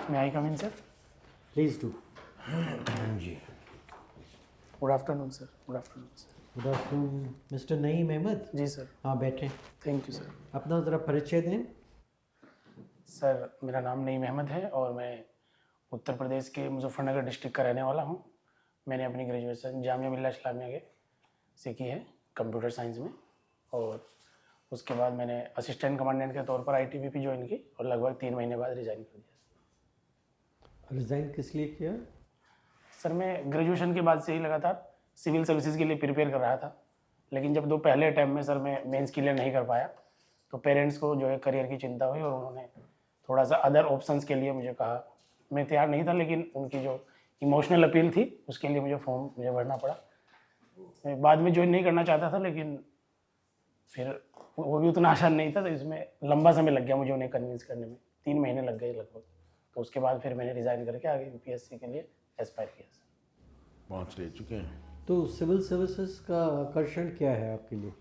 May I come in, sir? Please do. जी Good afternoon, sir. Good afternoon, sir. Good afternoon mister Naeem Ahmed. जी sir, हाँ बैठें। Thank you sir. अपना ज़रा परिचय दें। सर मेरा नाम नईम अहमद है और मैं उत्तर प्रदेश के मुजफ्फरनगर डिस्ट्रिक्ट का रहने वाला हूँ। मैंने अपनी ग्रेजुएशन जामिया मिल्ला इस्लामिया के से की है कंप्यूटर साइंस में, और उसके बाद मैंने असिस्टेंट कमांडेंट के तौर पर आईटीबीपी ज्वाइन की और लगभग 3 महीने बाद रिज़ाइन कर दिया। रिज़ाइन किस लिए किया? सर मैं ग्रेजुएशन के बाद से ही लगातार सिविल सर्विसेज के लिए प्रिपेयर कर रहा था, लेकिन जब दो पहले अटैम्प्ट में सर मैं मेंस क्लियर नहीं कर पाया तो पेरेंट्स को जो है करियर की चिंता हुई और उन्होंने थोड़ा सा अदर ऑप्शंस के लिए मुझे कहा। मैं तैयार नहीं था, लेकिन उनकी जो इमोशनल अपील थी उसके लिए मुझे फॉर्म भरना पड़ा। मैं बाद में ज्वाइन नहीं करना चाहता था, लेकिन फिर वो भी उतना आसान नहीं था, तो इसमें लंबा समय लग गया मुझे उन्हें कन्विंस करने में। 3 महीने लग गए लगभग। तो उसके बाद फिर मैंने रिज़ाइन करके आगे यूपीएससी के लिए एस्पायर किया सर। 5 ले चुके हैं। तो सिविल सर्विसेज का आकर्षण क्या है आपके लिए?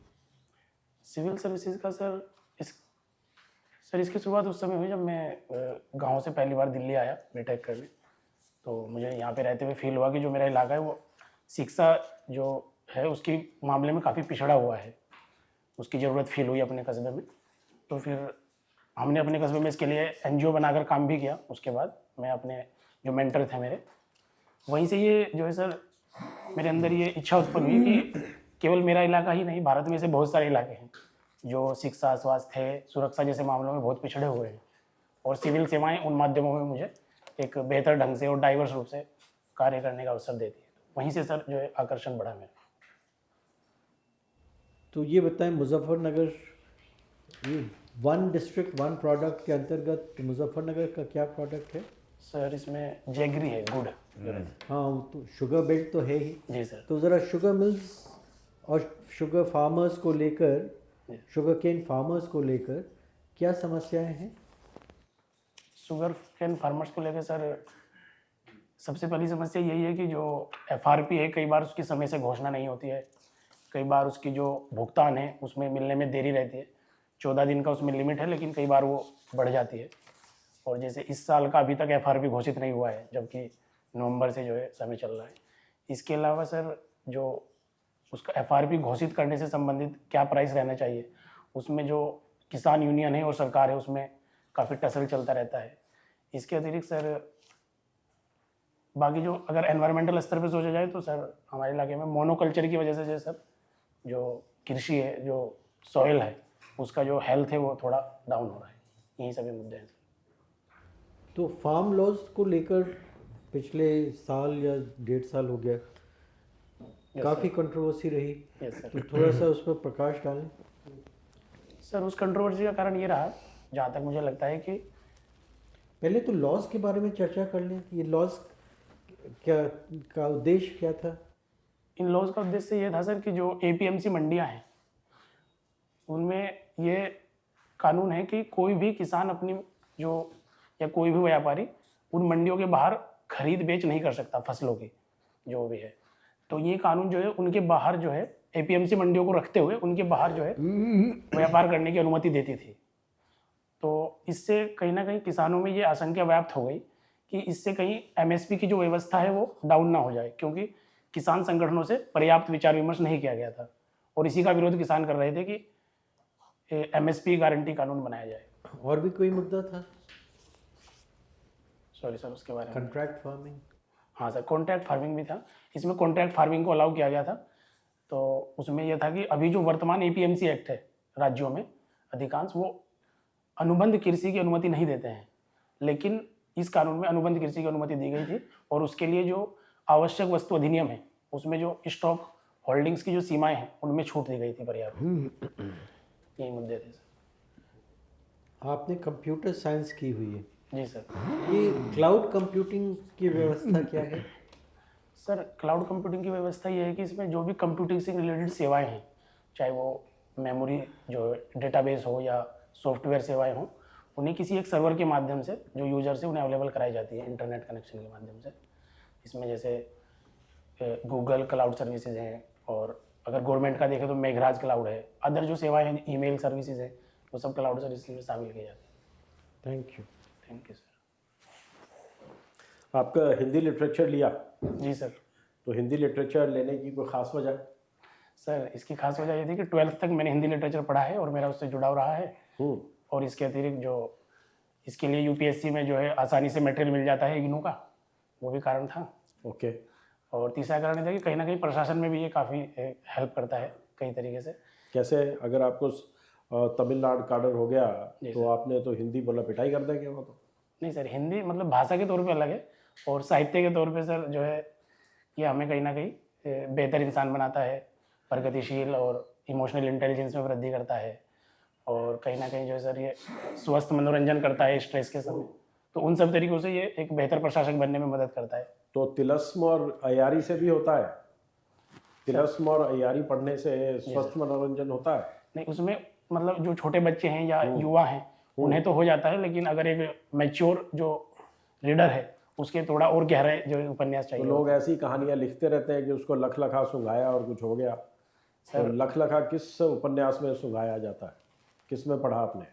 सिविल सर्विसेज का सर इसकी शुरुआत उस समय हुई जब मैं गांव से पहली बार दिल्ली आया बीटेक करने। तो मुझे यहाँ पे रहते हुए फील हुआ कि जो मेरा इलाका है वो शिक्षा जो है उसके मामले में काफ़ी पिछड़ा हुआ है। उसकी ज़रूरत फील हुई अपने कस्बे में। तो फिर हमने अपने कस्बे में इसके लिए एनजीओ बनाकर काम भी किया। उसके बाद मैं अपने जो मेंटर थे मेरे, वहीं से ये जो है सर मेरे अंदर ये इच्छा उत्पन्न हुई कि केवल मेरा इलाका ही नहीं, भारत में ऐसे बहुत सारे इलाके हैं जो शिक्षा, स्वास्थ्य, सुरक्षा जैसे मामलों में बहुत पिछड़े हुए हैं, और सिविल सेवाएं उन माध्यमों में मुझे एक बेहतर ढंग से और डाइवर्स रूप से कार्य करने का अवसर देती है। वहीं से सर जो है आकर्षण बढ़ा मेरा। तो ये बताएं, मुजफ्फरनगर ये वन डिस्ट्रिक्ट वन प्रोडक्ट के अंतर्गत मुजफ्फरनगर का क्या प्रोडक्ट है? सर इसमें जैगरी है, गुड़। हाँ, वो तो शुगर बेल्ट तो है ही। जी सर। तो ज़रा शुगर मिल्स और शुगर फार्मर्स को लेकर, शुगर केन फार्मर्स को लेकर क्या समस्याएं हैं? शुगर केन फार्मर्स को लेकर सर सबसे पहली समस्या यही है कि जो एफआरपी है कई बार उसकी समय से घोषणा नहीं होती है। कई बार उसकी जो भुगतान है उसमें मिलने में देरी रहती है। 14 दिन का उसमें लिमिट है, लेकिन कई बार वो बढ़ जाती है। और जैसे इस साल का अभी तक एफआरपी घोषित नहीं हुआ है, जबकि नवंबर से जो है समय चल रहा है। इसके अलावा सर जो उसका एफआरपी घोषित करने से संबंधित क्या प्राइस रहना चाहिए, उसमें जो किसान यूनियन है और सरकार है उसमें काफ़ी टसल चलता रहता है। इसके अतिरिक्त सर बाकी जो अगर एनवायरमेंटल स्तर पर सोचा जाए तो सर हमारे इलाके में मोनोकल्चर की वजह से जो सर जो कृषि है, जो सॉइल है, उसका जो हेल्थ है वो थोड़ा डाउन हो रहा है। यही सभी मुद्दे हैं सर। तो फार्म लॉज को लेकर पिछले साल या 1.5 साल हो गया, काफ़ी कंट्रोवर्सी रही। Yes sir. तो थोड़ा सा उस पर प्रकाश डालें। सर उस कंट्रोवर्सी का कारण ये रहा, जहाँ तक मुझे लगता है कि पहले तो लॉज के बारे में चर्चा कर लें। ये लॉज क्या का उद्देश्य क्या था? इन लॉज का उद्देश्य ये था सर कि जो एपीएमसी मंडियां हैं उनमें ये कानून है कि कोई भी किसान अपनी जो या कोई भी व्यापारी उन मंडियों के बाहर खरीद बेच नहीं कर सकता फसलों की जो भी है। तो ये कानून जो है उनके बाहर जो है एपीएमसी मंडियों को रखते हुए उनके बाहर जो है व्यापार करने की अनुमति देती थी। तो इससे कहीं ना कहीं किसानों में ये आशंका व्याप्त हो गई कि इससे कहीं एमएसपी की जो व्यवस्था है वो डाउन ना हो जाए, क्योंकि किसान संगठनों से पर्याप्त विचार विमर्श नहीं किया गया था और इसी का विरोध किसान कर रहे थे कि एमएसपी गारंटी कानून बनाया जाए। और भी कोई मुद्दा था? सॉरी सर, उसके बारे में कॉन्ट्रैक्ट फार्मिंग? हाँ सर, कॉन्ट्रैक्ट फार्मिंग भी था। इसमें कॉन्ट्रैक्ट फार्मिंग को अलाउ किया गया था। तो उसमें यह था कि अभी जो वर्तमान एपीएमसी एक्ट है राज्यों में अधिकांश वो अनुबंध कृषि की अनुमति नहीं देते हैं, लेकिन इस कानून में अनुबंध कृषि की अनुमति दी गई थी और उसके लिए जो आवश्यक वस्तु अधिनियम है उसमें जो स्टॉक होल्डिंग्स की जो सीमाएं हैं उनमें छूट दी गई थी पर्याप्त। यही मुद्दे थे सर। आपने कंप्यूटर साइंस की हुई है। जी सर। ये क्लाउड कंप्यूटिंग की व्यवस्था क्या है? सर क्लाउड कंप्यूटिंग की व्यवस्था ये है कि इसमें जो भी कंप्यूटिंग से रिलेटेड सेवाएं हैं, चाहे वो मेमोरी जो डेटाबेस हो या सॉफ्टवेयर सेवाएं हों, उन्हें किसी एक सर्वर के माध्यम से जो यूजर से उन्हें अवेलेबल कराई जाती है इंटरनेट कनेक्शन के माध्यम से। इसमें जैसे गूगल क्लाउड सर्विसेज हैं, और अगर गवर्नमेंट का देखें तो मेघराज क्लाउड है। अदर जो सेवाएं हैं, ईमेल सर्विसेज हैं, वो सब क्लाउड सर्विसेज में शामिल की जाती है। Thank you. Thank you sir. आपका हिंदी लिटरेचर लिया, जी सर। तो हिंदी लिटरेचर लेने की कोई ख़ास वजह? सर इसकी खास वजह ये थी कि 12th तक मैंने हिंदी लिटरेचर पढ़ा है और मेरा उससे जुड़ाव रहा है। और इसके अतिरिक्त जो इसके लिए यूपीएससी में जो है आसानी से मटेरियल मिल जाता है इग्नू का, वो भी कारण था। ओके। और तीसरा कारण ये था कि कहीं ना कहीं प्रशासन में भी ये काफ़ी हेल्प करता है कई तरीके से। कैसे? अगर आपको तमिलनाडु काडर हो गया जी तो आपने तो हिंदी बोला पिटाई कर देंगे वो तो। नहीं सर, हिंदी मतलब भाषा के तौर पे अलग है और साहित्य के तौर पे सर जो है ये हमें कहीं ना कहीं बेहतर इंसान बनाता है, प्रगतिशील और इमोशनल इंटेलिजेंस में वृद्धि करता है और कहीं ना कहीं जो है सर ये स्वस्थ मनोरंजन करता है स्ट्रेस के समय। तो उन सब तरीकों से ये एक बेहतर प्रशासक बनने में मदद करता है। तो तिलस्म और अयारी से भी होता है? तिलस्म और अयारी पढ़ने से स्वस्थ मनोरंजन होता है? नहीं, उसमें मतलब जो छोटे बच्चे हैं या युवा हैं उन्हें तो हो जाता है, लेकिन अगर एक मैच्योर जो रीडर है उसके थोड़ा और गहरे जो उपन्यास तो चाहिए। लोग ऐसी कहानियां लिखते रहते हैं कि उसको लख लखा सुंघाया और कुछ हो गया। तो लख लखा किस उपन्यास में सुंघाया जाता है? किस में पढ़ा आपने?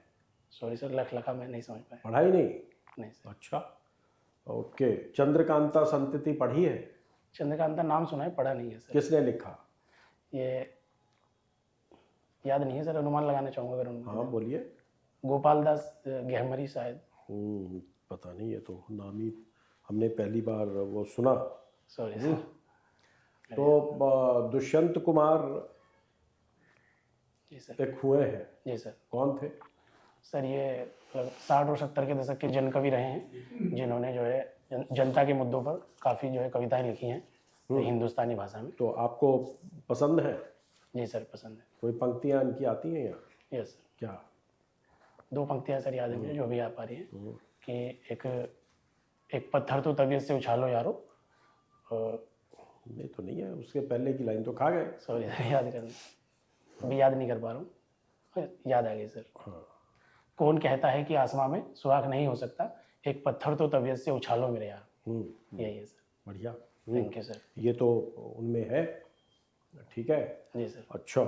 सॉरी सर, लख लखा मैं नहीं समझ पाया। पढ़ा ही नहीं? नहीं सर। अच्छा, ओके। चंद्रकांता संतति पढ़ी है? चंद्रकांता नाम सुना है, पढ़ा नहीं है सर। किसने लिखा? ये याद नहीं है सर, अनुमान लगाना चाहूँगा अगर हाँ बोलिए। गोपाल दास गहमरी शायद। पता नहीं, ये तो नाम ही हमने पहली बार वो सुना। Sorry sir. तो दुष्यंत कुमार जी सर। एक हुए हैं, जी सर। कौन थे? सर ये 60 और 70 के दशक के जन कवि रहे हैं जिन्होंने जो है जनता के मुद्दों पर काफ़ी जो है कविताएं लिखी हैं हिंदुस्तानी भाषा में। तो आपको पसंद है? जी सर, पसंद है। कोई पंक्तियां इनकी आती हैं यहाँ? Yes sir. क्या? 2 पंक्तियां सर याद है मुझे जो भी आ पा रही हैं कि एक पत्थर तो तबीयत से उछालो यारो। नहीं तो नहीं है, उसके पहले की लाइन तो खा गए। सॉरी सर, याद करना अभी याद नहीं कर पा रहा हूँ। याद आ गई सर। कौन कहता है कि आसमां में सुहाग नहीं हो सकता, एक पत्थर तो तबीयत से उछालो मेरे यार। यही है सर। बढ़िया। Thank you sir. ये तो उनमें है, ठीक है। जी सर। अच्छा,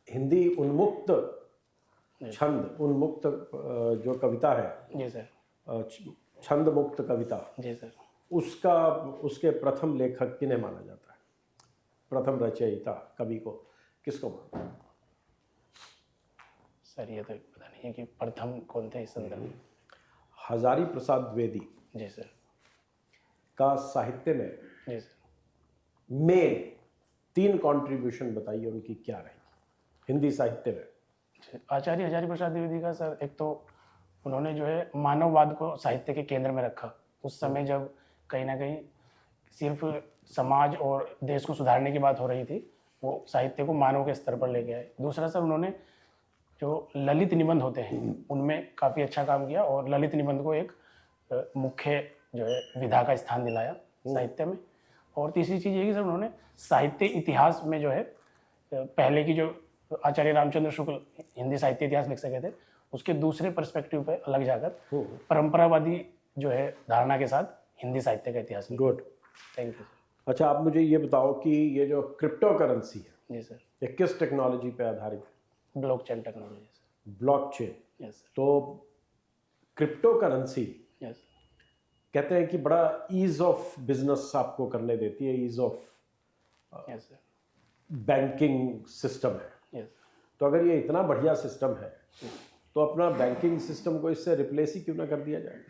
हिंदी उन्मुक्त छंद, उन्मुक्त जो कविता है, जी सर। छंद मुक्त कविता, जी सर। उसके प्रथम लेखक किन्हें माना जाता है? प्रथम रचयिता कवि को किसको मानते हैं? सर ये तो पता नहीं है कि प्रथम कौन थे इस संदर्भ में। हजारी प्रसाद द्विवेदी जी सर। का साहित्य में जी सर। मेन 3 कंट्रीब्यूशन बताइए उनकी क्या रही हिंदी साहित्य में? आचार्य हजारी प्रसाद द्विवेदी का सर, एक तो उन्होंने जो है मानववाद को साहित्य के केंद्र में रखा। उस समय जब कहीं ना कहीं सिर्फ समाज और देश को सुधारने की बात हो रही थी, वो साहित्य को मानव के स्तर पर लेके आए। दूसरा सर, उन्होंने जो ललित निबंध होते हैं उनमें काफ़ी अच्छा काम किया और ललित निबंध को एक मुख्य जो है विधा का स्थान दिलाया साहित्य में। और तीसरी चीज़ ये कि सर उन्होंने साहित्य इतिहास में जो है पहले की जो आचार्य रामचंद्र शुक्ल हिंदी साहित्य इतिहास लिख सके थे, उसके दूसरे पर्सपेक्टिव पे अलग जाकर परंपरावादी जो है धारणा के साथ हिंदी साहित्य का इतिहास। Good, thank you. अच्छा, आप मुझे ये बताओ कि ये जो क्रिप्टो करेंसी है, जी सर। ये किस टेक्नोलॉजी पे आधारित है? Blockchain technology sir. Blockchain. Yes sir. तो क्रिप्टो करेंसी यस कहते हैं कि बड़ा ईज ऑफ बिजनेस आपको करने देती है, ease of yes sir. Banking system है। यस। तो अगर ये इतना बढ़िया सिस्टम है तो अपना बैंकिंग सिस्टम को इससे रिप्लेस ही क्यों ना कर दिया जाए?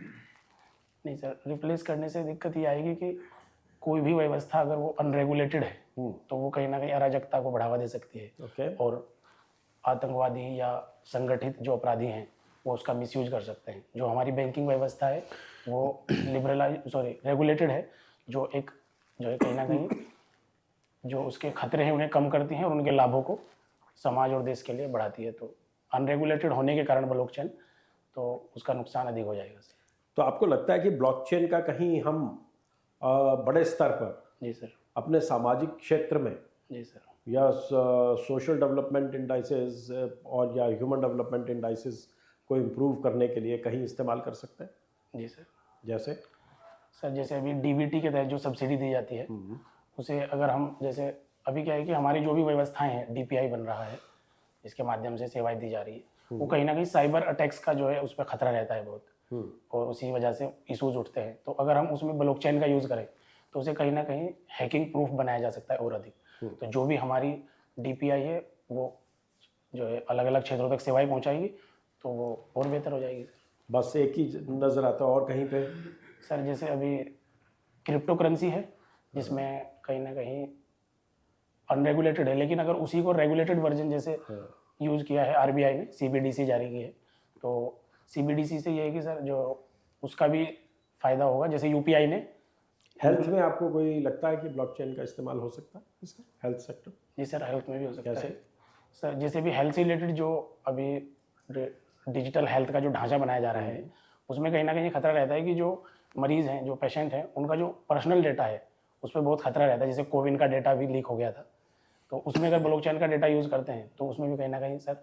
नहीं सर, रिप्लेस करने से दिक्कत ये आएगी कि कोई भी व्यवस्था अगर वो अनरेगुलेटेड है तो वो कहीं ना कहीं अराजकता को बढ़ावा दे सकती है। ओके। और आतंकवादी या संगठित जो अपराधी हैं वो उसका मिसयूज कर सकते हैं। जो हमारी बैंकिंग व्यवस्था है वो रेगुलेटेड है, जो है कहीं ना कहीं जो उसके खतरे हैं उन्हें कम करती हैं और उनके लाभों को समाज और देश के लिए बढ़ाती है। तो अनरेगुलेटेड होने के कारण ब्लॉकचेन, तो उसका नुकसान अधिक हो जाएगा सर। तो आपको लगता है कि ब्लॉकचेन का कहीं हम बड़े स्तर पर जी सर। अपने सामाजिक क्षेत्र में जी सर। या सोशल डेवलपमेंट इंडाइसेस और या ह्यूमन डेवलपमेंट इंडाइसेस को इम्प्रूव करने के लिए कहीं इस्तेमाल कर सकते हैं? जी सर। जैसे सर जैसे अभी डीबीटी के तहत जो सब्सिडी दी जाती है उसे अगर हम, जैसे अभी क्या है कि हमारी जो भी व्यवस्थाएं हैं, डीपीआई बन रहा है जिसके माध्यम से सेवाएं दी जा रही है, वो कहीं ना कहीं साइबर अटैक्स का जो है उस पर खतरा रहता है बहुत। और उसी वजह से इश्यूज उठते हैं। तो अगर हम उसमें ब्लॉकचेन का यूज़ करें तो उसे कहीं ना कहीं हैकिंग प्रूफ बनाया जा सकता है और अधिक। तो जो भी हमारी डीपीआई है वो जो है अलग अलग क्षेत्रों तक सेवाएं पहुंचाएगी, तो वो और बेहतर हो जाएगी। बस एक ही नज़र आता है और कहीं पे? सर जैसे अभी क्रिप्टो करेंसी है जिसमें कहीं ना कहीं अनरेगुलेटेड है, लेकिन अगर उसी को रेगुलेटेड वर्जन जैसे यूज़ किया है आरबीआई ने, सीबीडीसी जारी की है, तो सीबीडीसी से ये है कि सर जो उसका भी फ़ायदा होगा। जैसे यूपीआई ने हेल्थ में आपको कोई लगता है कि ब्लॉकचेन का इस्तेमाल हो सकता है इसका, हेल्थ सेक्टर? जी सर हेल्थ में भी हो सकता कैसे? है सर। जैसे भी हेल्थ से रिलेटेड जो अभी डिजिटल हेल्थ का जो ढांचा बनाया जा रहा है उसमें कहीं ना कहीं खतरा रहता है कि जो मरीज़ हैं, जो पेशेंट हैं, उनका जो पर्सनल डेटा है उस पर बहुत खतरा रहता है। जैसे कोविन का डेटा भी लीक हो गया था, तो उसमें अगर ब्लॉकचेन का डेटा यूज़ करते हैं तो उसमें भी कहीं ना कहीं सर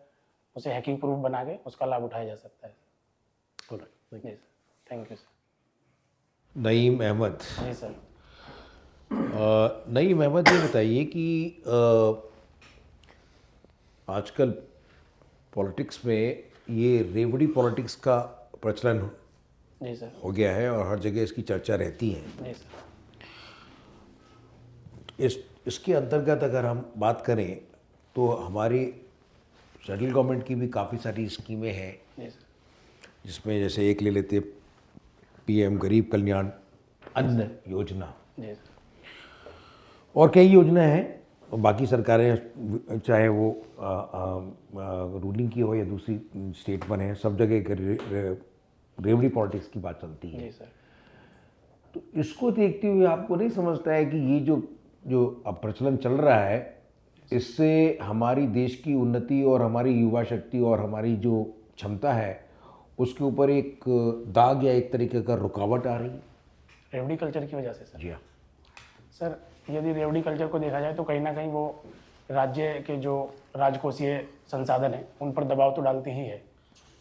उसे हैकिंग प्रूफ बना के उसका लाभ उठाया जा सकता है। जी sir, thank you sir. Naeem Ahmed. जी सर। नईम अहमद, ये बताइए कि आजकल पॉलिटिक्स में ये रेवड़ी पॉलिटिक्स का प्रचलन जी सर। हो गया है और हर जगह इसकी चर्चा रहती है। जी सर। इसके अंतर्गत अगर हम बात करें तो हमारी सेंट्रल गवर्नमेंट की भी काफ़ी सारी स्कीमें हैं, जी सर। जिसमें जैसे एक ले लेते पीएम गरीब कल्याण अन्न योजना, जी सर। और कई योजनाएं हैं। और बाकी सरकारें चाहे वो रूलिंग की हो या दूसरी स्टेट बने, सब जगह रेवड़ी पॉलिटिक्स की बात चलती है। जी सर। तो इसको देखते हुए आपको नहीं समझता है कि ये जो जो अब प्रचलन चल रहा है, इससे हमारी देश की उन्नति और हमारी युवा शक्ति और हमारी जो क्षमता है उसके ऊपर एक दाग या एक तरीके का रुकावट आ रही है? रेवड़ी कल्चर की वजह से सर? जी हाँ। सर यदि रेवड़ी कल्चर को देखा जाए तो कहीं ना कहीं वो राज्य के जो राजकोषीय संसाधन हैं उन पर दबाव तो डालती ही है,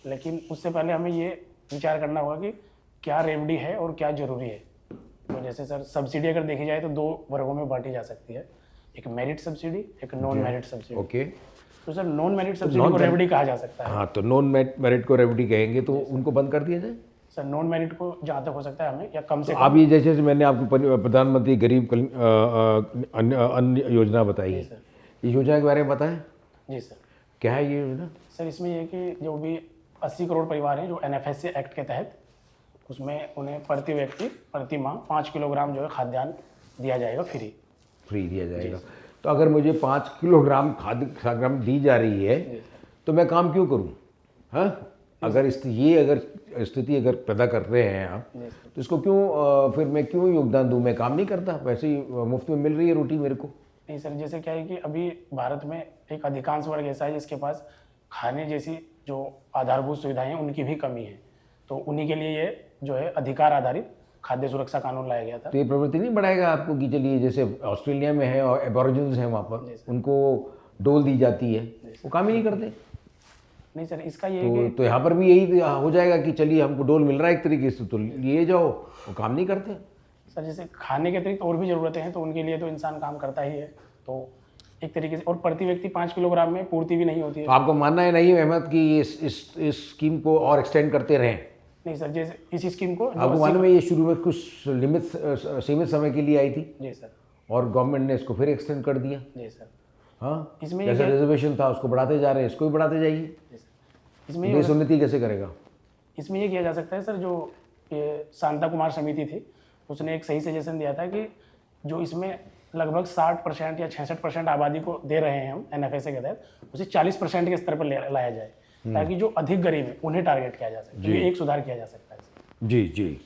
लेकिन उससे पहले हमें ये विचार करना होगा कि क्या रेवड़ी है और क्या ज़रूरी है। तो जैसे सर सब्सिडी अगर देखी जाए तो दो वर्गों में बांटी जा सकती है, एक मेरिट सब्सिडी, एक नॉन मेरिट सब्सिडी। ओके। तो सर नॉन मेरिट सब्सिडी को रेवड़ी कहा जा सकता है। हाँ, तो नॉन मेरिट को रेवड़ी कहेंगे तो उनको बंद कर दिया जाए? सर नॉन मेरिट को जहाँ तक हो सकता है हमें, या कम से तो कम। आप ये जैसे मैंने आपको प्रधानमंत्री गरीब अन्न योजना बताई है, इस योजना के बारे में बताएं। जी सर। क्या है ये योजना? सर इसमें यह है कि जो भी 80 करोड़ परिवार हैं जो NFSA एक्ट के तहत, उसमें उन्हें प्रति व्यक्ति प्रति माह 5 किलोग्राम जो है खाद्यान्न दिया जाएगा फ्री दिया जाएगा। तो अगर मुझे 5 किलोग्राम खाद्य दी जा रही है तो मैं काम क्यों करूं? हाँ, अगर स्थिति अगर पैदा कर रहे हैं आप, तो इसको क्यों फिर मैं क्यों योगदान दूं? मैं काम नहीं करता, वैसे ही मुफ्त में मिल रही है रोटी मेरे को। नहीं सर, जैसे क्या है कि अभी भारत में एक अधिकांश वर्ग ऐसा है जिसके पास खाने जैसी जो आधारभूत सुविधाएं हैं उनकी भी कमी है, तो उन्हीं के लिए ये जो है अधिकार आधारित खाद्य सुरक्षा कानून लाया गया था। तो ये प्रवृत्ति नहीं बढ़ाएगा आपको कि चलिए जैसे ऑस्ट्रेलिया में है और एबोरिजिन्स हैं वहाँ पर, उनको डोल दी जाती है, वो काम ही नहीं करते? नहीं सर, इसका ये है तो यहाँ पर भी यही हो जाएगा कि चलिए हमको डोल मिल रहा है एक तरीके से तो लिए जाओ, वो काम नहीं करते। सर जैसे खाने के अतिरिक्त और भी ज़रूरतें हैं तो उनके लिए तो इंसान काम करता ही है, तो एक तरीके से, और प्रति व्यक्ति 5 किलोग्राम में पूर्ति भी नहीं होती है। तो आपको मानना है नहीं अहमद कि ये इस स्कीम को और एक्सटेंड करते रहें? नहीं सर, जैसे इसी स्कीम को आपको मालूम है ये शुरू में कुछ सीमित समय के लिए आई थी? जी सर। और गवर्नमेंट ने इसको फिर एक्सटेंड कर दिया। जी सर। हाँ, इसमें जैसे रिजर्वेशन था उसको बढ़ाते जा रहे हैं, इसको भी बढ़ाते जाइए। इसमें देश उन्नति कैसे करेगा? इसमें ये किया जा सकता है सर, जो ये शांता कुमार समिति थी उसने एक सही सजेशन दिया था कि जो इसमें लगभग 60% या 66% आबादी को दे रहे हैं हम NFSA के तहत, उसे 40% के स्तर पर लाया जाए, ताकि जो अधिक गरीब है उन्हें टारगेट किया जा सके। ये एक सुधार किया जा सकता है। जी जी।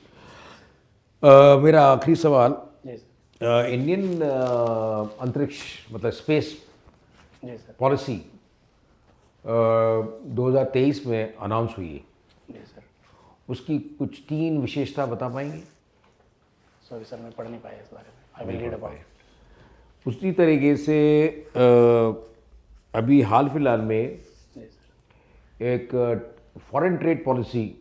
मेरा आखिरी सवाल, जी सर। इंडियन अंतरिक्ष मतलब स्पेस जी सर। पॉलिसी 2023 में अनाउंस हुई है, जी सर। उसकी कुछ 3 विशेषता बता पाएंगे? सॉरी सर, मैं पढ़ नहीं पाया इस बारे में। I will read about. उसी तरीके से अभी हाल फिलहाल में जी सर। एक फॉरेन ट्रेड पॉलिसी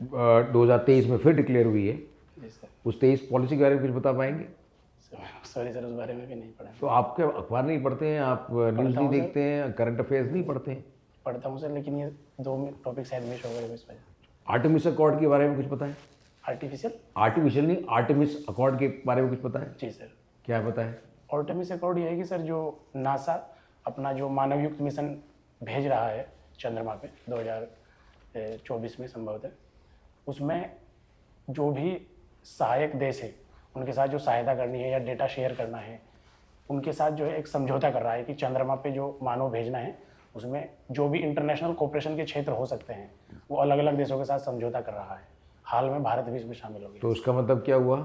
2023 में फिर डिक्लेयर हुई है। जी सर। उस 23 पॉलिसी के बारे में कुछ बता पाएंगे? सॉरी सर, उस बारे में भी नहीं पढ़ा। तो आपके अखबार नहीं पढ़ते हैं, आप न्यूज़ नहीं देखते हैं, करंट अफेयर्स नहीं पढ़ते हैं? पढ़ता हूँ सर, लेकिन ये 2 टॉपिक शायद मिस हो गए इस वजह। आर्टेमिस अकॉर्ड के बारे में कुछ पता है? आर्टिफिशियल। आर्टिफिशियल नहीं, आर्टेमिस अकॉर्ड के बारे में कुछ पता है? जी सर। क्या पता है? आर्टेमिस अकॉर्ड ये है कि सर जो नासा अपना जो मानवयुक्त मिशन भेज रहा है चंद्रमा पे 2024 में संभवतः, उसमें जो भी सहायक देश है उनके साथ जो सहायता करनी है या डेटा शेयर करना है, उनके साथ जो है एक समझौता कर रहा है कि चंद्रमा पे जो मानव भेजना है उसमें जो भी इंटरनेशनल कोऑपरेशन के क्षेत्र हो सकते हैं वो अलग अलग देशों के साथ समझौता कर रहा है। हाल में भारत भी इसमें शामिल हो गया। तो उसका मतलब क्या हुआ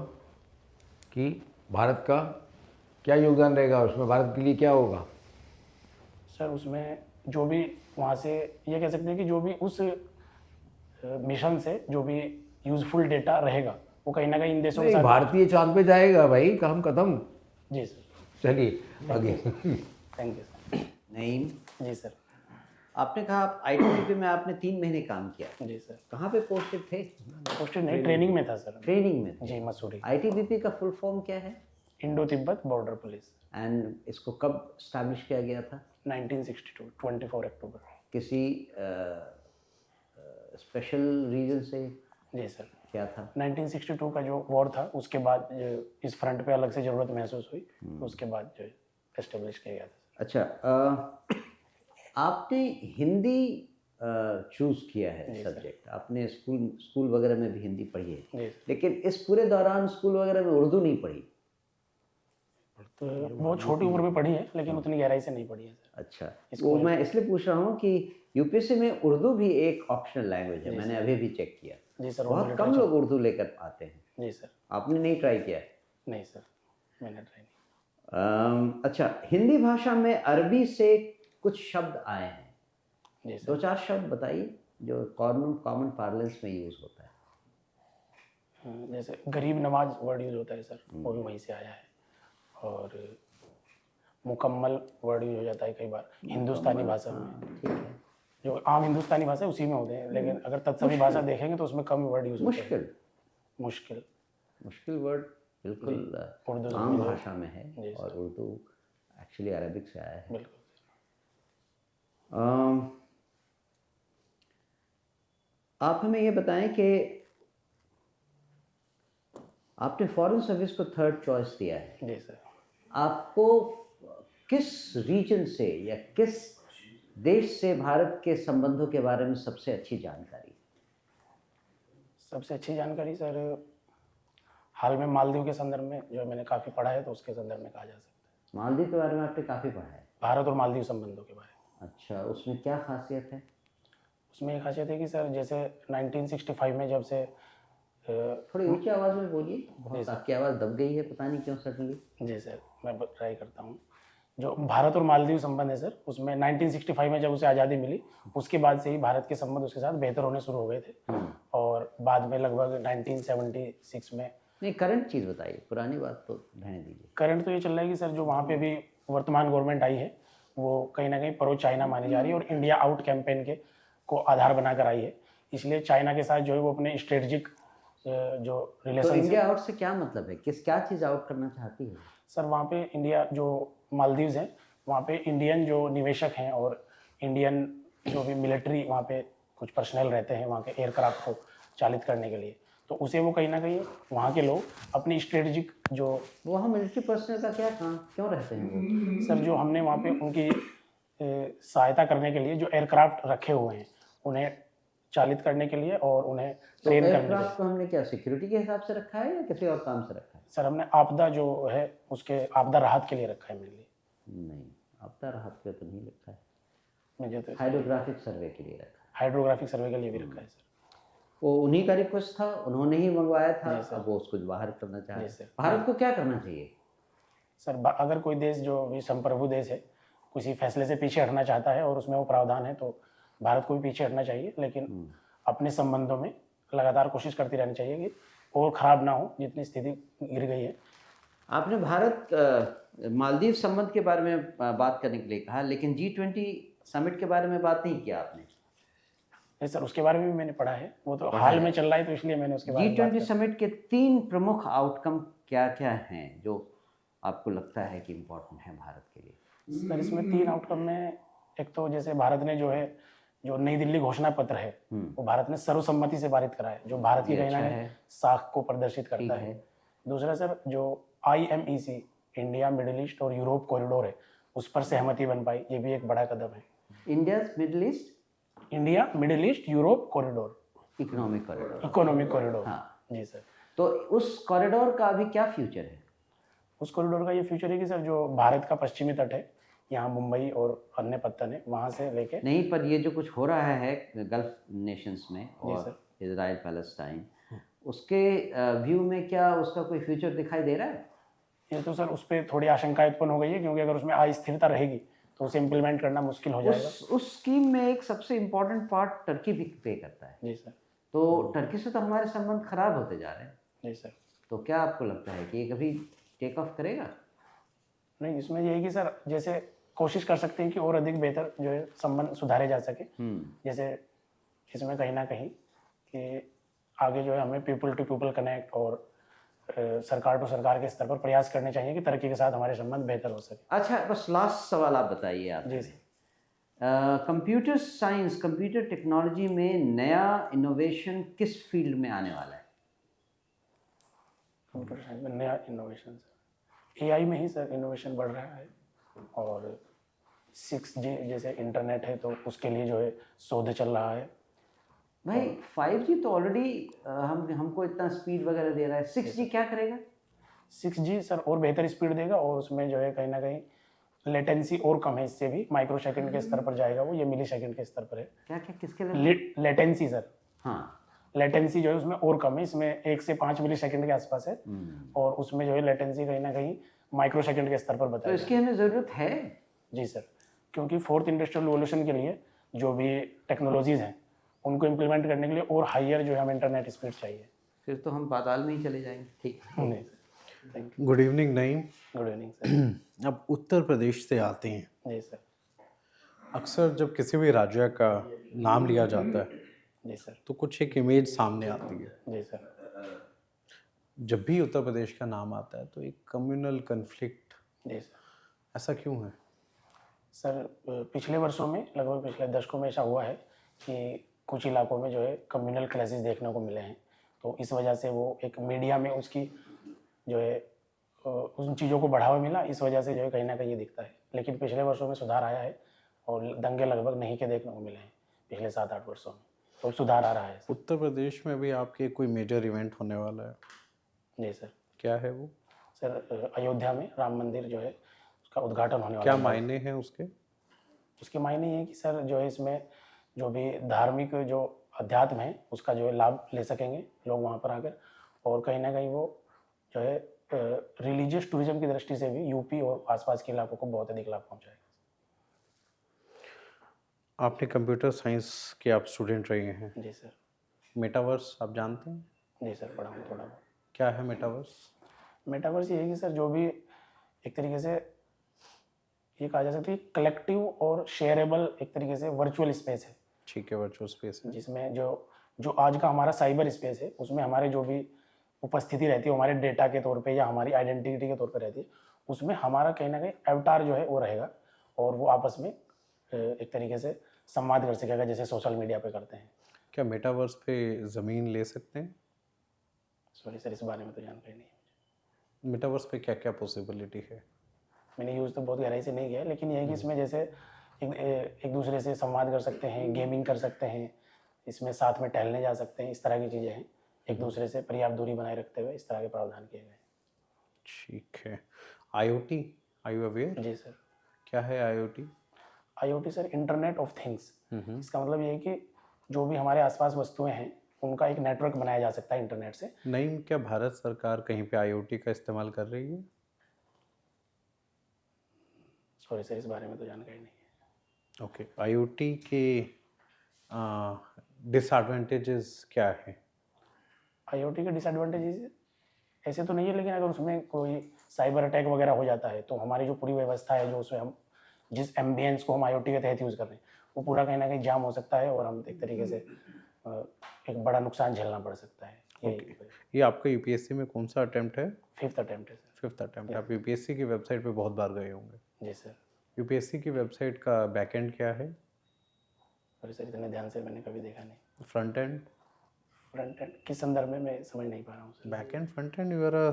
कि भारत का क्या योगदान रहेगा उसमें? भारत के लिए क्या होगा? सर उसमें जो भी वहाँ से ये कह सकते हैं कि जो भी उस मिशन से जो भी यूजफुल डेटा रहेगा वो कहीं ना कहीं इन देशों के नहीं, साथ। भारतीय चांद पे जाएगा भाई, काम खत्म। जी सर। चलिए आगे। Thank you sir. नईम, जी सर। आपने कहा आप आईटीबीपी में आपने 3 महीने काम किया। जी सर। कहाँ पे पोस्टेड थे? पोस्टेड नहीं, ट्रेनिंग में था सर। ट्रेनिंग में थे। जी मसूरी। आईटीबीपी का फुल फॉर्म क्या है Indo Tibet border police. And इसको कब स्टैब्लिश किया गया था? 1962 24 अक्टूबर। किसी स्पेशल रीजन से जी सर। क्या था? 1962 का जो वॉर था उसके बाद इस फ्रंट पे अलग से ज़रूरत महसूस हुई, तो उसके बाद जो एस्टेब्लिश किया गया था। अच्छा, आपने हिंदी चूज किया है जी सर। सब्जेक्ट, आपने स्कूल वगैरह में भी हिंदी पढ़ी है, जी लेकिन इस पूरे दौरान स्कूल वगैरह में उर्दू नहीं पढ़ी। तो बहुत छोटी उम्र में पढ़ी है लेकिन उतनी गहराई से नहीं पढ़ी है सर। अच्छा, वो मैं इसलिए पूछ रहा हूँ कि यूपीएससी में उर्दू भी एक ऑप्शनल लैंग्वेज है, जी मैंने अभी भी चेक किया। जी सर। बहुत कम लोग उर्दू लेकर आते हैं। जी सर। आपने नहीं ट्राई किया? नहीं सर, मैंने ट्राई नहीं। अच्छा, हिंदी भाषा में अरबी से कुछ शब्द आए हैं, जी सर। 2-4 शब्द बताइए जो कॉमन पार्लेंस में यूज होता है। जैसे गरीब नवाज वर्ड यूज होता है सर, वो भी वहीं से आया है। और मुकम्मल वर्ड यूज हो जाता है कई बार हिंदुस्तानी भाषा में। ठीक है। जो आम हिंदुस्तानी भाषा है उसी में होते हैं, लेकिन अगर तत्समी भाषा देखेंगे तो उसमें कम वर्ड यूज होते हैं। मुश्किल मुश्किल वर्ड बिल्कुल उर्दू आम में भाषा में है, जी और उर्दू एक्चुअली अरबिक से आया है। बिल्कुल। आप हमें ये बताएं कि आपने फॉरेन सर्विस को 3rd चॉइस दिया है। जी सर। आपको किस रीजन से या किस देश से भारत के संबंधों के बारे में सबसे अच्छी जानकारी? सबसे अच्छी जानकारी सर हाल में मालदीव के संदर्भ में जो मैंने काफ़ी पढ़ा है, तो उसके संदर्भ में कहा जा सकता है। मालदीव के बारे में आपने काफ़ी पढ़ा है? भारत और मालदीव संबंधों के बारे में। अच्छा, उसमें क्या खासियत है? उसमें एक खासियत है कि सर जैसे 1965 में जब से थोड़ी ऊंची आवाज़ में बोलिए, बहुत आपकी आवाज़ दब गई है, पता नहीं क्यों सडनली। जी सर, मैं ट्राई करता हूँ। जो भारत और मालदीव संबंध है सर, उसमें 1965 में जब उसे आज़ादी मिली उसके बाद से ही भारत के संबंध उसके साथ बेहतर होने शुरू हो गए थे। और बाद में लगभग 1976 में। नहीं, करंट चीज़ बताइए, पुरानी बात तो रहने दीजिए। करंट तो ये चल रहा है कि सर जो वहाँ पे भी वर्तमान गवर्नमेंट आई है वो कहीं ना कहीं प्रो चाइना मानी जा रही है और इंडिया आउट कैंपेन के को आधार बनाकर आई है। इसलिए चाइना के साथ जो है वो अपने स्ट्रेटजिक जो तो रिलेशन इंडिया आउट से क्या मतलब है? क्या चीज़ आउट करना चाहती है? सर वहाँ पे इंडिया जो मालदीव्स हैं वहाँ पे इंडियन जो निवेशक हैं और इंडियन जो भी मिलिट्री वहाँ पे कुछ पर्सनल रहते हैं वहाँ के एयरक्राफ्ट को चालित करने के लिए, तो उसे वो कहीं ना कहीं वहाँ के लोग अपनी स्ट्रेटजिक जो वहाँ मिलिट्री पर्सनल का क्या काम, क्यों रहते हैं वो? सर जो हमने वहाँ पे उनकी सहायता करने के लिए जो एयरक्राफ्ट रखे हुए हैं उन्हें चालित करने के लिए और उन्हें तो ट्रेन करने के एयरक्राफ्ट लिए। को हमने क्या सिक्योरिटी के हिसाब से रखा है या किसी और काम से रखा है? सर हमने आपदा जो है उसके आपदा राहत के लिए रखा है मेरे लिए। नहीं, आपदा राहत पे तो नहीं रखा है, मुझे तो हाइड्रोग्राफिक सर्वे के लिए रखा है। हाइड्रोग्राफिक सर्वे के लिए भी रखा है सर। वो उन्हीं का रिक्वेस्ट था, उन्होंने ही मंगवाया था, जी सर। अब वो उसको बाहर करना चाह रहे जी हैं। सर। भारत को क्या करना चाहिए? सर अगर कोई देश जो भी संप्रभु देश है किसी फैसले से पीछे हटना चाहता है और उसमें वो प्रावधान है तो भारत को भी पीछे हटना चाहिए, लेकिन अपने संबंधों में लगातार कोशिश करती रहनी चाहिए कि और ख़राब ना हो जितनी स्थिति गिर गई है। आपने भारत मालदीव संबंध के बारे में बात करने के लिए कहा, लेकिन G20 समिट के बारे में बात नहीं किया आपने। नहीं सर, उसके बारे में भी मैंने पढ़ा है, वो तो हाल में चल रहा है तो इसलिए मैंने उसके बारे में बात G20 समिट के 3 प्रमुख आउटकम क्या क्या हैं जो आपको लगता है कि इम्पोर्टेंट है भारत के लिए? सर इसमें 3 आउटकम में, एक तो जैसे भारत ने जो है जो नई दिल्ली घोषणा पत्र है वो भारत ने सर्वसम्मति से पारित करा है, जो भारत की ये कहीं ना अच्छा कहीं है। साख को प्रदर्शित करता ठीक है। है। दूसरा सर, जो IMEC इंडिया मिडिल ईस्ट और यूरोप कॉरिडोर है उस पर सहमति बन पाई, ये भी एक बड़ा कदम है। India middle east India middle east Europe corridor, economic corridor. Economic corridor. हाँ। जी सर। तो उस कॉरिडोर का अभी क्या फ्यूचर है? उस कॉरिडोर का ये फ्यूचर है कि सर जो भारत का पश्चिमी तट है, यहाँ मुंबई और अन्य पत्तन है, वहाँ से लेके नहीं, पर ये जो कुछ हो रहा है गल्फ नेशंस में जी और सर। इजराइल पैलेस्टाइन, उसके व्यू में क्या उसका कोई फ्यूचर दिखाई दे रहा है? ये तो सर उस पर थोड़ी आशंका उत्पन्न हो गई है, क्योंकि अगर उसमें अस्थिरता रहेगी तो उसे इम्प्लीमेंट करना मुश्किल हो जाएगा। उस स्कीम में एक सबसे इम्पोर्टेंट पार्ट टर्की भी पे करता है। जी सर। तो टर्की से तो हमारे संबंध खराब होते जा रहे हैं। जी सर। तो क्या आपको लगता है कि ये कभी टेक ऑफ करेगा? नहीं, इसमें ये है कि सर जैसे कोशिश कर सकते हैं कि और अधिक बेहतर जो है संबंध सुधारे जा सके। जैसे इसमें कहीं ना कहीं कि आगे जो है हमें पीपल टू पीपल कनेक्ट और सरकार टू सरकार के स्तर पर प्रयास करने चाहिए कि टर्की के साथ हमारे संबंध बेहतर हो सके। अच्छा, बस लास्ट सवाल आप बताइए आप। जी sir. Computer science, computer technology में नया इनोवेशन किस फील्ड में आने वाला है? कंप्यूटर साइंस में नया इनोवेशन सर AI में ही सर इनोवेशन बढ़ रहा है, और 6G जैसे इंटरनेट है तो उसके लिए जो है शोध चल रहा है। भाई 5G तो ऑलरेडी हमको इतना स्पीड वगैरह दे रहा है, 6G क्या करेगा? 6G सर और बेहतर स्पीड देगा, और उसमें जो है कहीं ना कहीं लेटेंसी और कम है, इससे भी माइक्रो सेकंड के स्तर पर जाएगा वो, ये मिली सेकंड के स्तर पर है। क्या क्या किसके लिए? लेटेंसी सर, हाँ। लेटेंसी जो है उसमें और कम है, इसमें 1 से 5 मिली सेकंड के आसपास है, और उसमें जो है लेटेंसी कहीं ना कहीं माइक्रो सेकंड के स्तर पर तो बताया इसकी हमें ज़रूरत है? जी सर, क्योंकि फोर्थ इंडस्ट्रियल रिवॉल्यूशन के लिए जो भी टेक्नोलॉजीज हैं उनको इम्प्लीमेंट करने के लिए और हायर जो है हमें इंटरनेट स्पीड चाहिए। फिर तो हम पाताल में ही चले जाएंगे। ठीक। नहीं sir, thank you. Good evening Naeem. Good evening sir. अब उत्तर प्रदेश से आते हैं। जी सर। अक्सर जब किसी भी राज्य का नाम लिया जाता है जी सर। तो कुछ एक इमेज सामने आती है। जी सर। जब भी उत्तर प्रदेश का नाम आता है तो एक कम्युनल कन्फ्लिक्ट, जी सर। ऐसा क्यों है? सर पिछले वर्षों में, लगभग पिछले दशकों में ऐसा हुआ है कि कुछ इलाकों में जो है कम्युनल क्राइसिस देखने को मिले हैं, तो इस वजह से वो एक मीडिया में उसकी जो है उन चीज़ों को बढ़ावा मिला, इस वजह से जो है कहीं ना कहीं ये दिखता है। लेकिन पिछले वर्षों में सुधार आया है, और दंगे लगभग नहीं के देखने को मिले हैं पिछले 7-8 वर्षों में, तो सुधार आ रहा है। उत्तर प्रदेश में भी आपके कोई मेजर इवेंट होने वाला है? जी सर। क्या है वो? सर अयोध्या में राम मंदिर जो है उसका उद्घाटन होने वाला क्या है। मायने हैं उसके? उसके मायने ये है कि सर जो है इसमें जो भी धार्मिक जो अध्यात्म है उसका जो है लाभ ले सकेंगे लोग वहाँ पर आकर, और कहीं ना कहीं वो जो है रिलीजियस टूरिज्म की दृष्टि से भी यूपी और आसपास के इलाकों को बहुत अधिक लाभ पहुँचाएगा। आपने कंप्यूटर साइंस के आप स्टूडेंट रहे हैं। जी सर। मेटावर्स आप जानते हैं? जी सर, पढ़ा हूँ थोड़ा बहुत। क्या है मेटावर्स? मेटावर्स ये है कि सर जो भी एक तरीके से ये कहा जा सकता है कलेक्टिव और शेयरेबल एक तरीके से वर्चुअल स्पेस है, ठीक है, वर्चुअल स्पेस है। जिसमें जो आज का हमारा साइबर स्पेस है उसमें हमारे जो भी उपस्थिति रहती है हमारे डेटा के तौर पे या हमारी आइडेंटिटी के तौर पे रहती है, उसमें हमारा कहीं ना कहीं अवतार जो है वो रहेगा, और वो आपस में एक तरीके से संवाद कर सकेगा जैसे सोशल मीडिया पे करते हैं। क्या मेटावर्स पे ज़मीन ले सकते हैं? सॉरी सर, इस बारे में तो जानकारी नहीं है। मेटावर्स पे क्या क्या पॉसिबिलिटी है? मैंने यूज़ तो बहुत गहराई से नहीं किया, लेकिन यह है कि इसमें जैसे एक दूसरे से संवाद कर सकते हैं, गेमिंग कर सकते हैं, इसमें साथ में टहलने जा सकते हैं, इस तरह की चीज़ें हैं। एक दूसरे से पर्याप्त दूरी बनाए रखते हुए इस तरह के प्रावधान किए गए। ठीक है। IoT, are you aware? जी सर। क्या है IoT? IoT sir internet of things. इसका मतलब ये है कि जो भी हमारे आसपास वस्तुएं हैं उनका एक नेटवर्क बनाया जा सकता है इंटरनेट से। नहीं, क्या भारत सरकार कहीं पे IoT का इस्तेमाल कर रही है? सॉरी सर, इस बारे में तो जानकारी नहीं है। ओके। IoT के डिसएडवांटेजेस क्या है? IoT के डिसएडवांटेजेस ऐसे तो नहीं है, लेकिन अगर उसमें कोई साइबर अटैक वगैरह हो जाता है तो हमारी जो पूरी व्यवस्था है, जो उसमें हम जिस एम्बियंस को हम IoT के तहत यूज़ कर रहे हैं वो पूरा कहीं ना कहीं जाम हो सकता है, और हम एक तरीके से एक बड़ा नुकसान झेलना पड़ सकता है। ये आपका UPSC में कौन सा अटेम्प्ट है? 5th अटेम्प्ट है सर। 5th attempt. आप UPSC की वेबसाइट पे बहुत बार गए होंगे। जी सर। UPSC की वेबसाइट का बैकएंड क्या है? और सर इतने ध्यान से मैंने कभी देखा नहीं। फ्रंट एंड, फ्रंट एंड किस संदर्भ में मैं समझ नहीं पा रहा हूँ sir. Back end, front end, you are a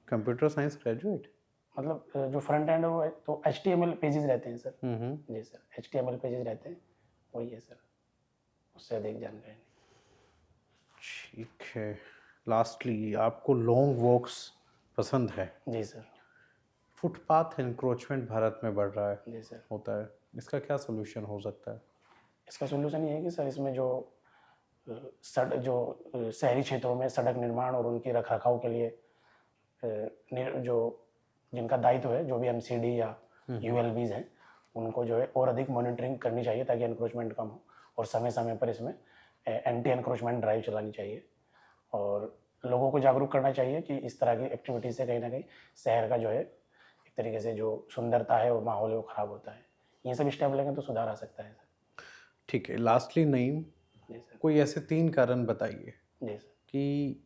computer science graduate. मतलब जो फ्रंट एंड है वो तो HTML पेजेस रहते हैं सर। हम्म। जी सर, HTML पेजेस रहते हैं, वही है सर, उससे अधिक जानकारी नहीं। ठीक है। लास्टली, आपको लॉन्ग वॉक्स पसंद है। जी सर। फुटपाथ एनक्रोचमेंट भारत में बढ़ रहा है, जी सर। होता है, इसका क्या सोल्यूशन हो सकता है? इसका सोल्यूशन ये है कि सर इसमें जो शहरी क्षेत्रों में सड़क निर्माण और उनकी रखरखाव के लिए जो जिनका दायित्व है, जो भी MCD या ULBs हैं, उनको जो है और अधिक मॉनिटरिंग करनी चाहिए ताकि एनक्रोचमेंट कम हो, और समय समय पर इसमें एंटी एनक्रोचमेंट ड्राइव चलानी चाहिए, और लोगों को जागरूक करना चाहिए कि इस तरह की एक्टिविटी से कहीं ना कहीं शहर का जो है एक तरीके से जो सुंदरता है और माहौल है वो खराब होता है। ये सब स्टेप लेंगे तो सुधार आ सकता है सर। ठीक है। लास्टली नईम, जी सर। कोई ऐसे 3 कारण बताइए जी सर। कि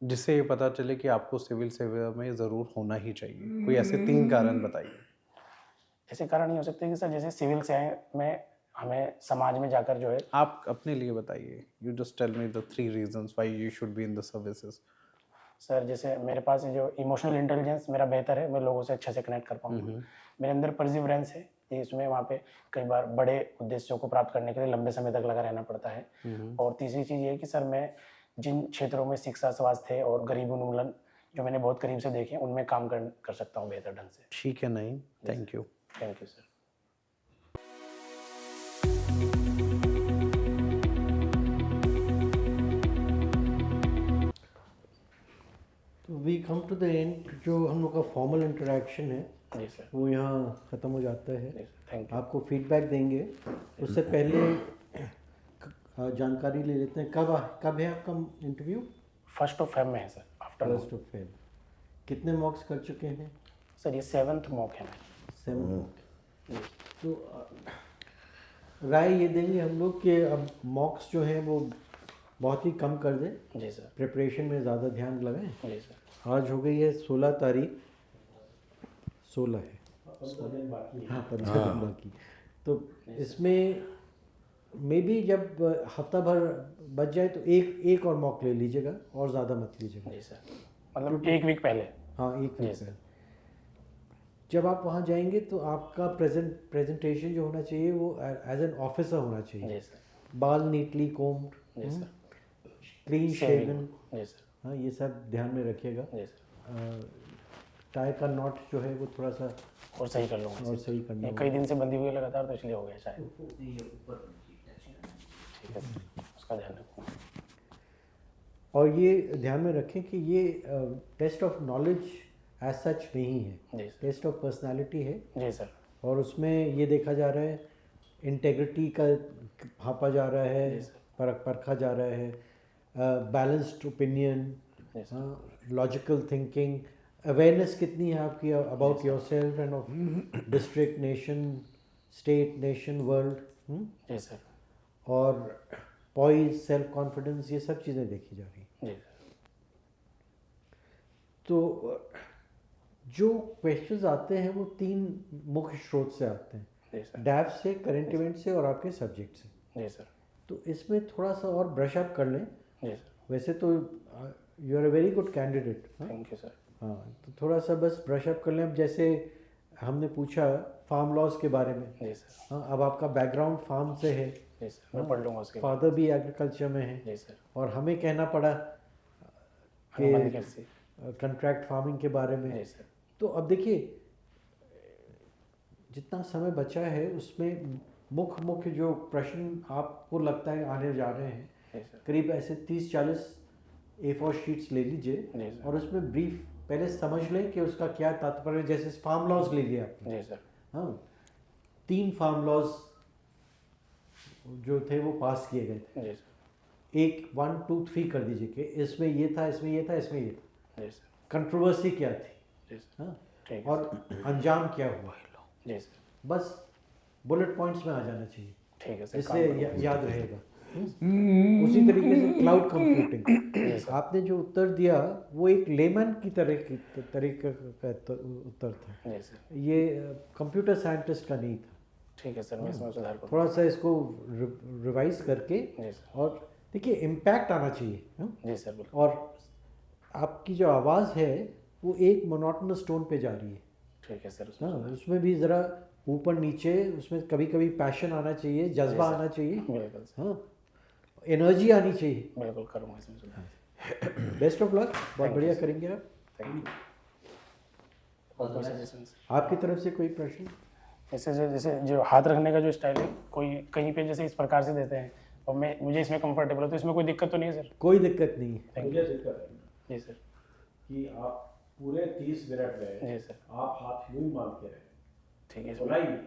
जिससे ये पता चले कि आपको सिविल सेवा में ज़रूर होना ही चाहिए। कोई ऐसे 3 कारण बताइए। ऐसे कारण ये हो सकते हैं कि सर जैसे सिविल सेवाएं में हमें समाज में जाकर जो है, आप अपने लिए बताइए। You just tell me the 3 reasons why you should be in the services. Sir जैसे मेरे पास जो इमोशनल इंटेलिजेंस मेरा बेहतर है, मैं लोगों से अच्छे से कनेक्ट कर पाऊंगा। मेरे अंदर परसिवरेंस है, कि इसमें वहाँ पे कई बार बड़े उद्देश्यों को प्राप्त करने के लिए लंबे समय तक लगा रहना पड़ता है। और तीसरी चीज़ ये है कि सर मैं जिन क्षेत्रों में शिक्षा, स्वास्थ्य और गरीब उन्मूलन जो मैंने बहुत करीब से देखे हैं, उनमें काम कर सकता हूँ बेहतर ढंग से। ठीक है Naeem, thank you. Thank you sir. तो we come to the end, जो हम लोग का फॉर्मल इंटरेक्शन है जी सर। वो यहाँ ख़त्म हो जाता है। जी सर, थैंक यू। आपको फीडबैक देंगे, उससे पहले जानकारी ले लेते हैं कब है आपका इंटरव्यू? 1 Feb में है सर, आफ्टरनून। 1 Feb। कितने मॉक्स कर चुके हैं? सर ये 7th मॉक है मेरा। 7 मॉक। तो राय ये देंगे हम लोग कि अब मॉक्स जो हैं वो बहुत ही कम कर दें, जी सर। प्रिपरेशन में ज़्यादा ध्यान लगाएं। जी सर। आज हो गई है 16 तारीख, 16 है, हाँ 15 दिन बाकी। तो इसमें मे बी जब हफ्ता भर बच जाए तो एक और मॉक ले लीजिएगा, और ज़्यादा मत लीजिएगा। जी सर, मतलब 1 वीक पहले। हाँ, एक जी वीक सर। पहले। जब आप वहाँ जाएंगे तो आपका प्रेजेंटेशन जो होना चाहिए वो एज एन ऑफिसर होना चाहिए। जी सर। बाल नीटली कोम्ड, जी सर। क्लीन शेवन, जी सर। हाँ ये सब ध्यान में रखिएगा। जी सर। टाई का नॉट जो है वो थोड़ा सा और सही कर लूँगा। और सही करना ये होगा। कई दिन से बंधी हुई है लगातार, तो इसलिए हो गया शायद। ठीक है सर, उसका ध्यान रखूँगा। और ये ध्यान में रखें कि ये test of knowledge as such नहीं है, जी सर। टेस्ट ऑफ पर्सनालिटी है। जी सर। और उसमें ये देखा जा रहा है, इंटेग्रिटी का भापा जा रहा है, परखा जा रहा है, balanced opinion, logical thinking, awareness कितनी है आपकी about yourself and of district, nation, state, nation, world. जी सर। और पॉइज, सेल्फ कॉन्फिडेंस, ये सब चीज़ें देखी जा रही हैं। जी सर। तो जो क्वेश्चंस आते हैं वो 3 मुख्य स्रोत से आते हैं, जी सर। डैप से, करंट इवेंट से और आपके सब्जेक्ट से। जी सर। तो इसमें थोड़ा सा और ब्रश अप कर लें। जी सर। वैसे तो you are a very good candidate. Thank you sir. हाँ, तो थोड़ा सा बस ब्रश अप कर लें। अब जैसे हमने पूछा फार्म लॉज के बारे में, जी सर। हाँ, अब आपका बैकग्राउंड फार्म से है, जी सर, मैं पढ़ लूँगा उसके बाद। फादर भी एग्रीकल्चर में है, जी सर। और हमें कहना पड़ा अनुबंध कृषि। कंट्रैक्ट फार्मिंग के बारे में। जी सर। तो अब देखिए, जितना समय बचा है उसमें मुख्य जो प्रश्न आपको लगता है आने जा रहे हैं, जी सर। करीब ऐसे 30-40 A4 शीट्स ले लीजिए, जी सर। और उसमें ब्रीफ पहले समझ लें कि उसका क्या तात्पर्य। जैसे फार्म लॉज ले लिया आपने, जी सर। हाँ, 3 फार्म लॉज जो थे वो पास किए गए थे। जी सर। 1, 2, 3 कर दीजिए कि इसमें ये था, इसमें ये था, इसमें ये था। जी सर। कंट्रोवर्सी क्या थी, जी सर। हाँ, ठीक है और अंजाम क्या हुआ। जी सर। बस बुलेट पॉइंट्स में आ जाना चाहिए, ठीक है सर। इससे याद रहेगा। उसी तरीके से क्लाउड कंप्यूटिंग, आपने जो उत्तर दिया वो एक लेमन की तरीके का उत्तर था। जी सर। ये कंप्यूटर साइंटिस्ट का नहीं था। ठीक है सर, मैं इसमें सुधार करूँगा। थोड़ा सा इसको रिवाइज करके जी सर। और देखिए इम्पैक्ट आना चाहिए हाँ? जी सर, बिल्कुल। और आपकी जो आवाज़ है वो एक मोनोटोनस टोन पे जा रही है ठीक है सर, उसमें हाँ, उसमें भी ज़रा ऊपर नीचे, उसमें कभी कभी पैशन आना चाहिए, जज्बा आना चाहिए बिल्कुल सर, हाँ, एनर्जी आनी चाहिए। बिल्कुल करूँगा इसमें सुधार। बेस्ट ऑफ लक, बहुत बढ़िया करेंगे आप। Thank you. और कोई सजेशन सर? आपकी तरफ से कोई प्रश्न? जैसे जो हाथ रखने का जो स्टाइल है, कोई कहीं पे जैसे इस प्रकार से देते हैं और मुझे इसमें कंफर्टेबल है, तो इसमें कोई दिक्कत तो नहीं है सर? कोई दिक्कत नहीं है। मुझे दिक्कत है जी सर। कि आप पूरे 30 मिनट में जी सर। आप हाथ यूं ही मान के रहे, ठीक है बोला सर। ही नहीं।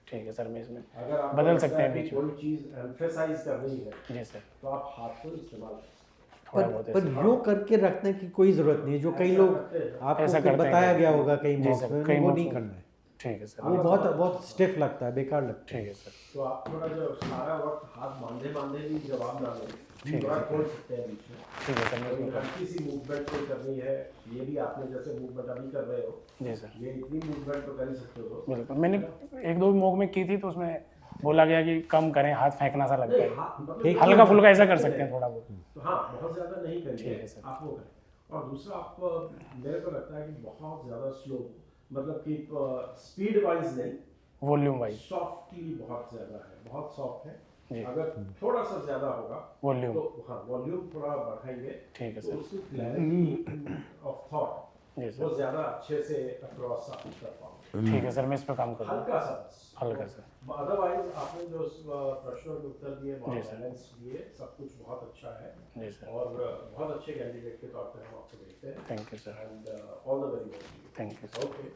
ठीक है सर, मैं इसमें अगर आप बदल सकते हैं बीच में। कोई चीज़ एम्फेसाइज करनी है जी सर, तो आप हाथ को इस्तेमाल कर सकते हैं। थोड़ा बहुत पर ऐसे। यूँ करके रखने की कोई ज़रूरत नहीं है, जो कई लोग आपको ऐसा फिर करते हैं बताया कई- गया होगा कई जी मॉक्स सर, में, कई वो मॉक्स नहीं में। करना है, ठीक है सर। वो बहुत बहुत स्टिफ लगता है, बेकार लगता है। ठीक है सर। तो आप थोड़ा जो सारा वक्त हाथ बांधे बांधे भी जवाब ना दें, ठीक है, थोड़ा ठीक खोल सकते हैं बीच में। ठीक है सर, मैं कोई इसमें हल्की सी मूवमेंट कोई करनी है, ये भी आपने जैसे मूवमेंट अभी कर रहे हो, जी सर, ये इतनी मूवमेंट तो कर ही सकते हो। बिल्कुल। मैंने एक दो मॉक में की थी, तो उसमें बोला गया कि कम करें, हाथ फेंकना सा लगता नहीं, है। हाँ, मतलब ठीक हल्का फुल्का ऐसा कर सकते हैं थोड़ा बहुत। तो हाँ, बहुत ज़्यादा नहीं ठीक करिए है सर। आप वो करें। और दूसरा आप मेरे को लगता है कि बहुत ज़्यादा स्लो, मतलब कि स्पीड वाइज नहीं, वॉल्यूम वाइज। सॉफ्टली बहुत ज़्यादा है, बहुत सॉफ्ट जी। है। अगर थोड़ा सा ज़्यादा होगा वॉल्यूम। तो हाँ, वॉल्यूम थोड़ा बढ़ाएंगे ठीक है तो सर। उसकी क्लैरिटी ऑफ थॉट जी सर। वो ज़्यादा अच्छे से अक्रॉस आप कर पाओगे। ठीक है सर, मैं इस पर काम करूँगा। हल्का सा बस, हल्का सा। अदरवाइज आपने जो प्रश्नों के उत्तर दिए जी बहुत सर। बैलेंस दिए, सब कुछ बहुत अच्छा है जी सर। और बहुत अच्छे कैंडिडेट के तौर पर हम आपको देखते हैं। Thank you sir. And all the very best. Thank you sir. Okay,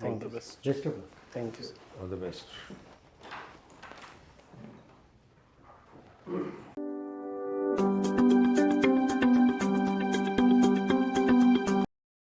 thank you boss. Best of luck. Thank you sir. All the best.